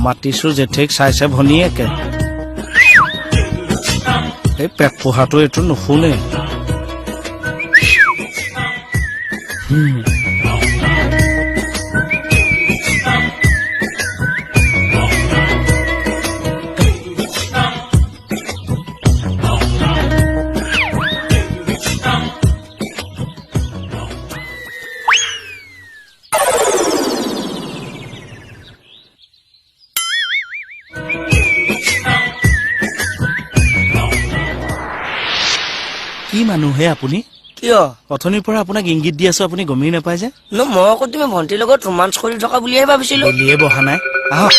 মাতিছো জেঠেক চাইছে ভনীয়েকে এই পেট পোহাটো এইটো নুশুনে কি মানুহে আপুনি কিয় অথনিৰ পৰা আপোনাক ইংগিত দি আছো আপুনি গমেই নাপায় যে মই আকৌ তুমি ভণ্টিৰ লগত ৰোমাঞ্চ কৰি থকা বুলিহে ভাবিছিলো বলিয়ে বহা নাই আহক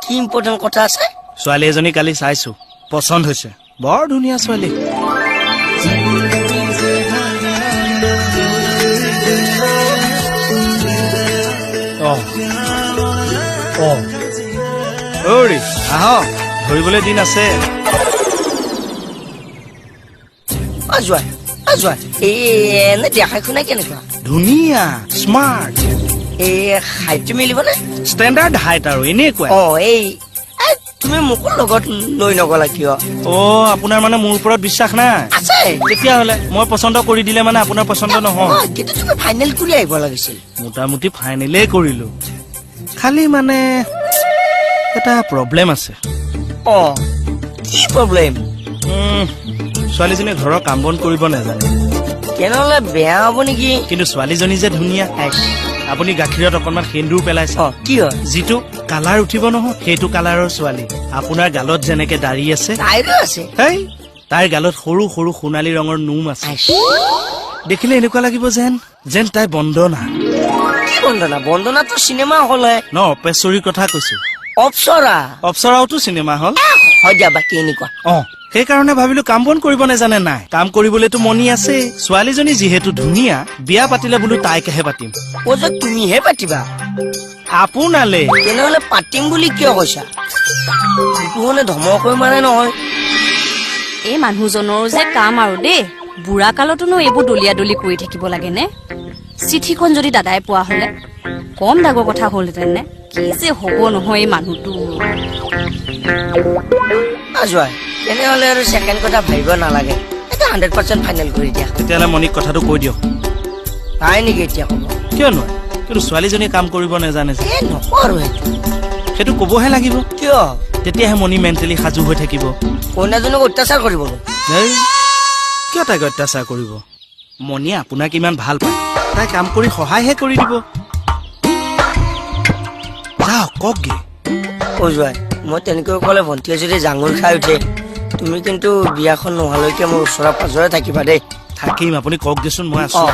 কি ইম্পৰ্টেণ্ট কথা আছে ছোৱালী এজনী কালি চাইছো পচন্দ হৈছে বৰ ধুনীয়া ছোৱালী আহক ধৰিবলৈ দিন আছে এনে দেখাই শুনাই কেনেকুৱা ধুনীয়া স্মাৰ্ট এই হাইটটো মিলিবনে ষ্টেণ্ডাৰ্ড হাইট আৰু এনেকুৱা এই তুমি মোকো লগত লৈ নগলা কিয় আপোনাৰ মানে মোৰ ওপৰত বিশ্বাস নাই আছে তেতিয়াহ'লে মই পচন্দ কৰি দিলে মানে আপোনাৰ পচন্দ নহয় কিন্তু তুমি ফাইনেল কৰি আহিব লাগিছিল মোটামুটি ফাইনেলেই কৰিলো খালি মানে এটা প্ৰব্লেম আছে কি প্ৰব্লেম ছোৱালীজনী ঘৰৰ কাম বন কৰিব নাজানে তেনেহ'লে বেয়া হ'ব নেকি কিন্তু ছোৱালীজনী যে ধুনীয়া আপুনি গাখীৰত অকণমান সেন্দুৰ পেলাইছে কি হয় যিটো কালাৰ উঠিব নহয় সেইটো কালাৰৰ ছোৱালী আপোনাৰ গালত যেনেকে দাড়ি আছে তাইৰ গালত সৰু সৰু সোণালী ৰঙৰ নোম আছে দেখিলে এনেকুৱা লাগিব যেন তাই বন্দনা বন্দনাটো চিনেমা হল ন অপেশ্বৰীৰ কথা কৈছো অপ্সৰাওতো চিনেমা হল হয় দিয়া বাকী এনেকুৱা সেইকাৰণে ভাবিলো কাম বন কৰিব নেজানে নাই কাম কৰিবলেতো মনি আছে ছোৱালীজনী যিহেতু ধুনীয়া বিয়া পাতিলে বোলো তাইকেহে পাতিম তুমিহে পাতিবা আপোনালে তেনেহলে পাতিম বুলি কিয় কৈছা ধমকৈ মানে নহয় এই মানুহজনৰ যে কাম আৰু দেই বুঢ়া কালতোনো এইবোৰ দলিয়া দলি কৰি থাকিব লাগে নে চিঠিখন যদি দাদাই পোৱা হলে কম ডাঙৰ কথা হলহেঁতেন নে কি যে হব নহয় এই মানুহটো তেনেহলে আৰু ছেকেণ্ড কথা ভাবিব নালাগে 100% ফাইনেল কৰি দিয়া তেতিয়াহ'লে মনিক কথাটো কৈ দিয়ক তাই নেকি এতিয়া ক'ব কিয় নহয় কিন্তু ছোৱালীজনীয়ে কাম কৰিব নাজানে যে নকৰো সেইটো ক'বহে লাগিব কিয় তেতিয়াহে মনি মেণ্টেলি সাজু হৈ থাকিব কইনাজনক অত্যাচাৰ কৰিব কিয় তাইক অত্যাচাৰ কৰিব মনিয়ে আপোনাক ইমান ভাল পায় তাই কাম কৰি সহায়হে কৰি দিব কওকগে মই তেনেকৈ ক'লে ভণ্টিয়ে যদি জাঙুৰ খাই উঠে তুমি কিন্তু বিয়াখন নোহোৱালৈকে মোৰ ওচৰে পাজৰে থাকিবা দেই থাকিম আপুনি কওকগেচোন মই আছো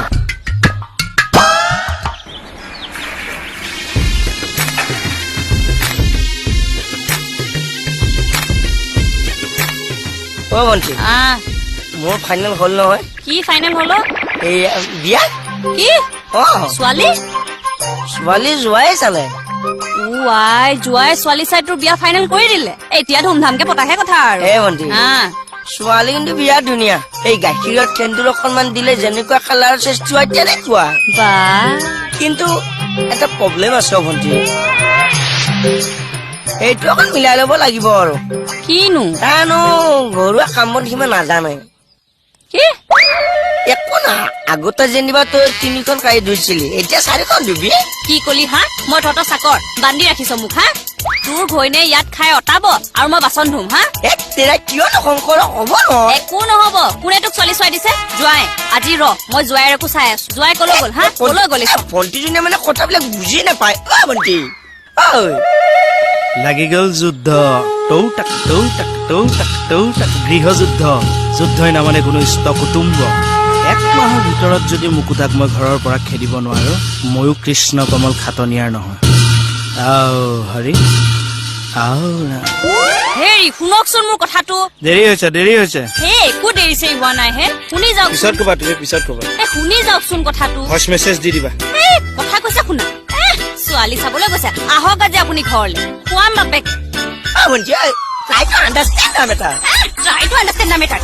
ভণ্টি মোৰ ফাইনেল হল নহয় কি ফাইনেল হল এই বিয়া কি ছোৱালী যোৱাই চালে যোৱাই ছোৱালী চাই তোৰ বিয়া ফাইনেল কৰি দিলে এতিয়া ধুমধামকে পতাহে কথা আৰু ভণ্টি ছোৱালী কিন্তু বিয়া ধুনীয়া এই গাখীৰত সেন্দুৰ অকণমান দিলে যেনেকুৱা কালাৰৰ সৃষ্টি হয় তেনেকুৱা কিন্তু এটা প্ৰব্লেম আছে ভণ্টি এইটো অকণ মিলাই লব লাগিব আৰু কিনো জানো ঘৰুৱা কাম বন সিমান নাজানে একো না আগতে যেনিবা তই 3খন কাঢ়ি ধুইছিলি এতিয়া 4খন ধুবি কি কলি মই তহঁতৰ চাকৰ বান্ধি ৰাখিছ মোক তোৰ ঘৈণে ইয়াত খাই অটাব আৰু মই বাচন ধুম কিয় নকংকৰ হব নহয় একো নহব কোনে তোক ছোৱালী চোৱাই দিছে জোৱাই আজি মই জোৱাইৰকো চাই আছো জোৱাই কলৈ গল কলৈ গল ভণ্টিজনীয়ে মানে কথাবিলাক বুজি নাপায় ভণ্টি লাগি গল যুদ্ধ গৃহযুদ্ধ যুদ্ধই নামানে কোনো ইষ্ট কুটুম্ব 1 মাহৰ ভিতৰত যদি মুকুতাক মই ঘৰৰ পৰা খেদিব নোৱাৰো ময়ো কৃষ্ণ কমল খাটনিয়াৰ নহয় হৰি শুনকচোন মোৰ কথাটো দেৰি হৈছে একো দেৰি চেৰি হোৱা নাই শুনি যাওক পিছত কবা শুনি যাওকচোন কথাটো ভইচ মেছেজ দি দিবা কথা কৈছে শুনা ছোৱালী চাবলৈ গৈছে আহক আজি আপুনি ঘৰলে খুৱাম বাপেক Try to understand the matter. Try to understand the matter.